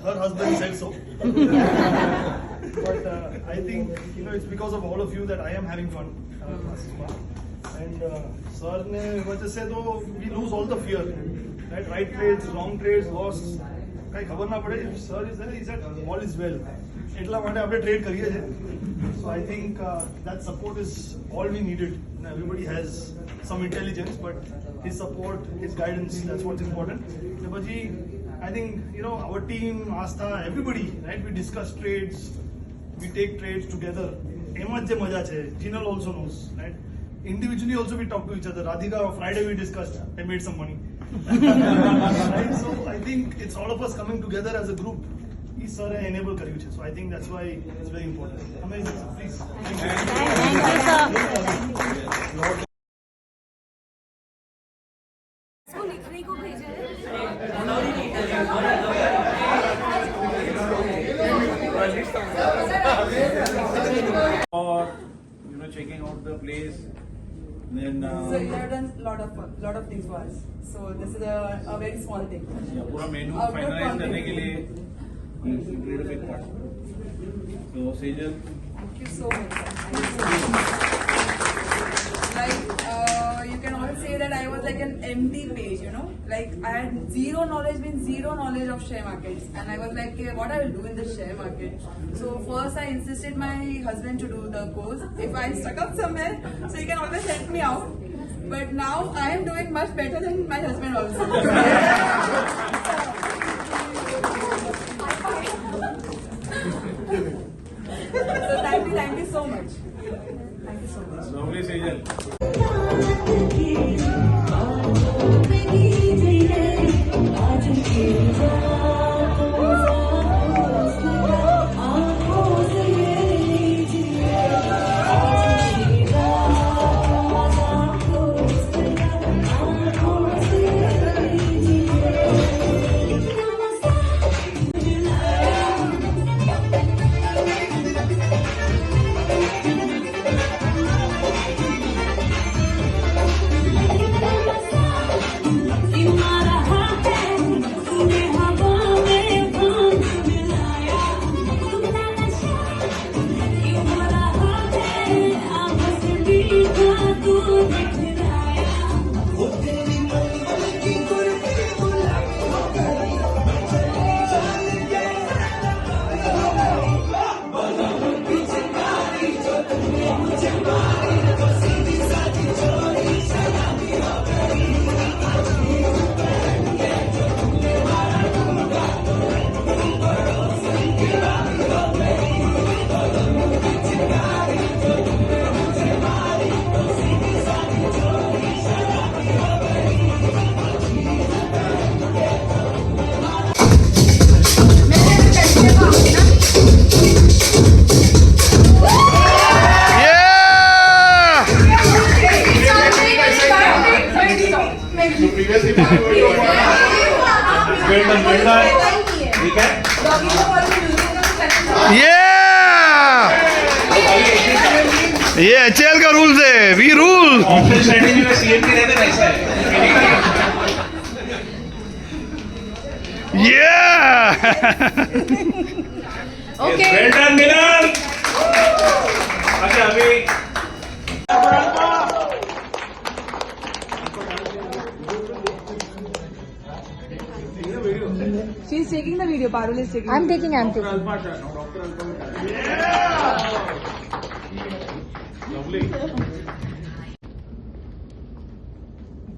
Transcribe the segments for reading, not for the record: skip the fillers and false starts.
her husband said so. But I think it's because of all of you that I am having fun. And sir ne वजह से तो we lose all the fear, right trades, wrong trades, loss. कहीं खबर ना पड़े. Sir is there. He said all is well. એટલા માટે આપણે ટ્રેડ કરીએ છીએ. So I think that support is all we needed. Everybody has some intelligence, but his support, his guidance, that's what's important. પછી I think our team, Astha, everybody, right? We discuss trades, we take trades together. એમાં જ જે મજા છે. Jinal also knows, right? Individually also we talk to each other. Radhika, Friday we discussed. I made some money. Right? So I think it's all of us coming together as a group. He sir enable કર્યું છે. So I think that's why it's very important. Amazing, sir. Please. इसको लिखने को भेजा है. Or checking out the place. Then so you have done lot of things for us. So this is a very small thing. पूरा मेनू finalise करने के लिए you played a big part. So Sejal, Thank you so much. Thank you so much. Like you can all say that I was like an empty page, like I had zero knowledge of share markets, and I was like, okay, what I will do in the share market. So first I insisted my husband to do the course. If I stuck up somewhere, so he can always help me out. But now I am doing much better than my husband also. So thank you so much. Thank you so much. lovely Sejal. ये HL का rules है. We rule. Okay. Well done, Milan. अच्छा अभी She's taking the video. Parul is taking. I'm taking. lovely.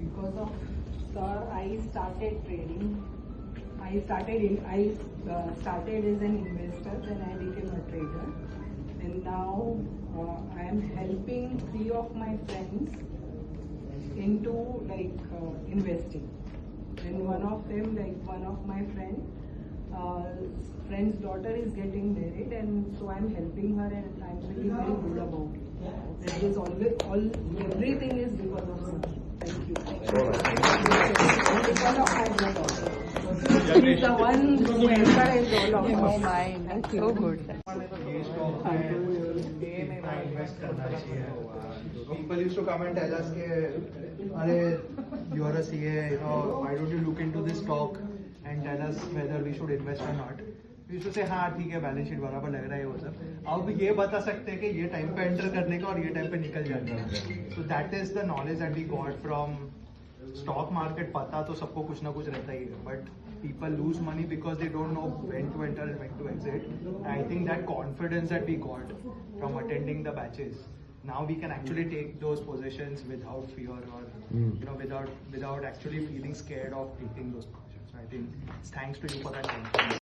Because of sir, I started trading. I started as an investor, then I became a trader, and now I am helping 3 of my friends into investing. And one of my friend's daughter is getting married, and so I'm helping her, and I'm feeling very good about it. That is everything is because of her. Thank you. Because of my daughter. She's the one who encouraged all of us. Oh my, that's so good. People used to come and tell us कि अरे you are a CA, you know, why don't you look into this stock and tell us whether we should invest or not. We used to say हाँ ठीक है balance sheet बराबर लग रहा है वो सब. अब ये बता सकते हैं कि ये टाइम पे एंटर करने का और ये टाइम पे निकल जाना है. So that is the knowledge that we got from stock market. पता तो सबको कुछ ना कुछ रहता ही है, but people lose money because they don't know when to enter and when to exit. And I think that confidence that we got from attending the batches, now we can actually take those positions without fear or you know without actually feeling scared of taking those positions. So I think it's thanks to you for that confidence.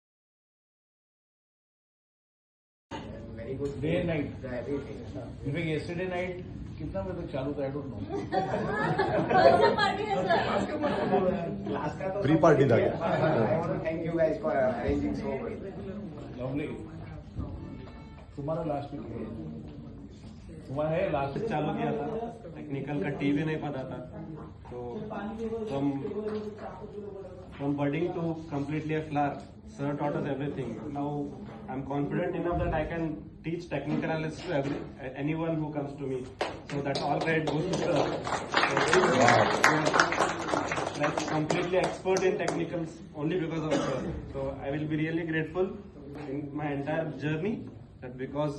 Day night in fact yesterday night कितना बजे तक चालू था I don't know. Pre party था. Thank you guys for arranging so well. Lovely. तुम्हारा last week तुम्हारा है last week चालू किया था. टेक्निकल का टी भी नहीं पता था, तो from budding to completely a flower, sir taught us everything. Now I'm confident enough that I can teach technical analysis to anyone who comes to me. So that's all credit goes to sir. Like completely expert in technicals only because of sir. So I will be really grateful in my entire journey that because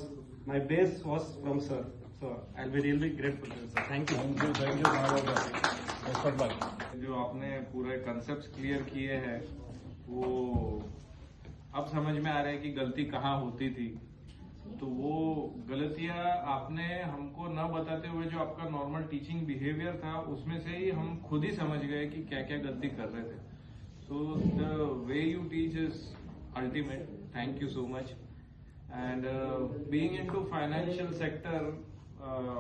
my base was from sir. So I'll be really grateful to sir. Thank you. Thank you. जो आपने पूरे concept clear किए हैं वो अब समझ में आ रहा है कि गलती कहाँ होती थी. तो वो गलतियां आपने हमको न बताते हुए जो आपका नॉर्मल टीचिंग बिहेवियर था उसमें से ही हम खुद ही समझ गए कि क्या क्या गलती कर रहे थे. So the way you teach is ultimate. Thank you so much. And being into financial sector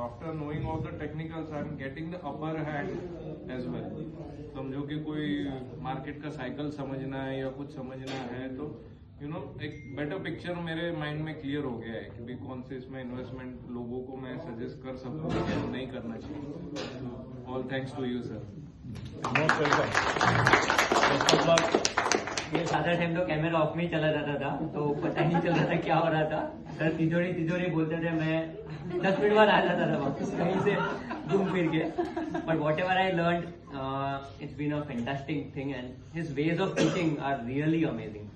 after knowing all the technicals, I'm getting the upper hand as well. समझो कि कोई मार्केट का साइकिल समझना है या कुछ समझना है तो यू नो एक बेटर पिक्चर मेरे माइंड में क्लियर हो गया है कि भी कौन से इसमें इन्वेस्टमेंट लोगों को मैं सजेस्ट कर सकूँ या नहीं करना चाहिए. All thanks to you sir. Most welcome. ये सारा टाइम तो कैमरा ऑफ में ही चला जाता था, तो पता ही नहीं चल रहा था क्या हो रहा था. सर तिजोरी बोलते थे, मैं 10 मिनट बाद आ जाता था वापस कहीं से घूम फिर के. But whatever I learn, it's been a fantastic thing and his ways of teaching are really amazing.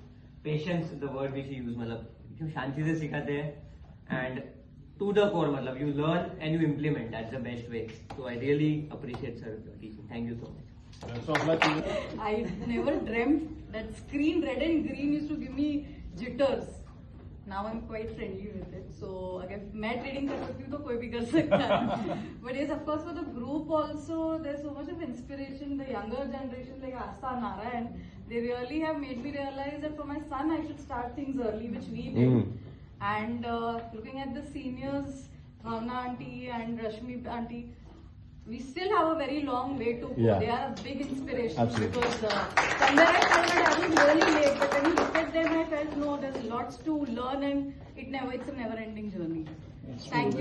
Patience the word which use, मतलब जो शांति से सिखाते हैं एंड टू द कोर, मतलब you learn and you implement that's the best way. So I really appreciate sir teaching. Thank you so much. I never dreamt that screen red and green used to give me jitters. Now I'm quite friendly with it. So अगर मैं trading कर सकती हूँ तो कोई भी कर सकता है. But yes, of course, for the group also, there's so much of inspiration. The younger generation like Asta, Narayan, they really have made me realize that for my son I should start things early, which we did. And looking at the seniors, Bhavna auntie and Rashmi auntie, we still have a very long way to go. They are a big inspiration. Absolutely. Because somewhere I felt that I was really late, but when you look at them, I felt no, there's lots to learn and it's a never-ending journey. Thank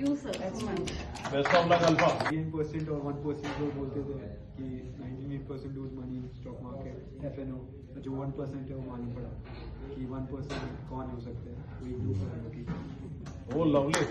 you, sir. That's much. Best of luck alpha. 9% और 1% लोग बोलते थे कि 98% lose money stock market. FNO जो 1% है वो मालूम पड़ा कि 1% कौन हो सकते हैं. वही ग्रुप है. Oh lovely.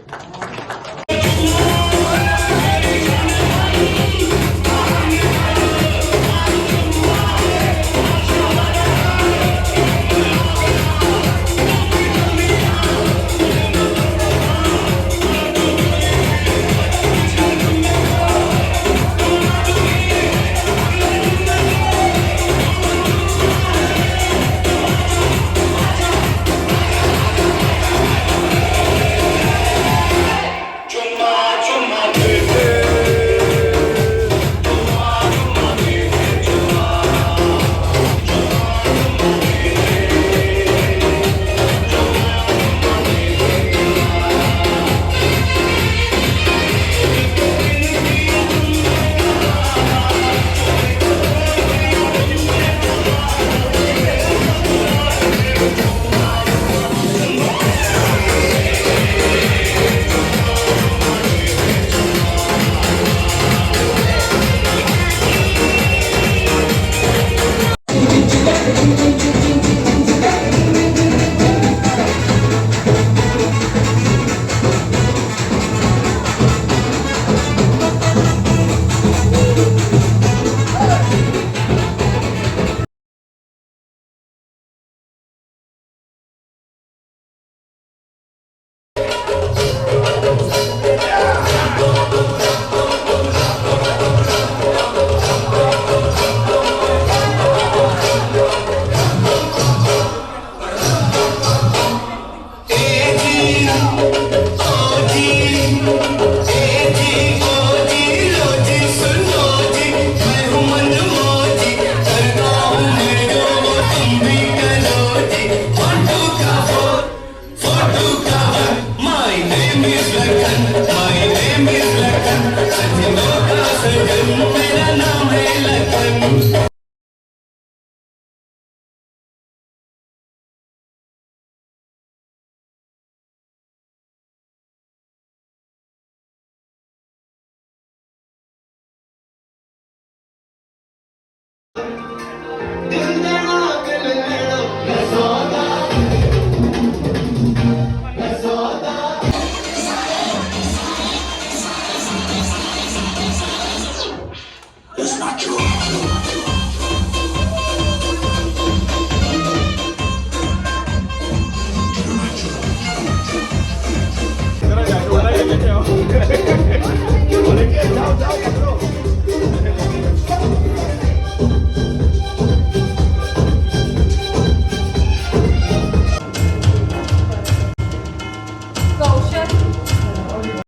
It's not true.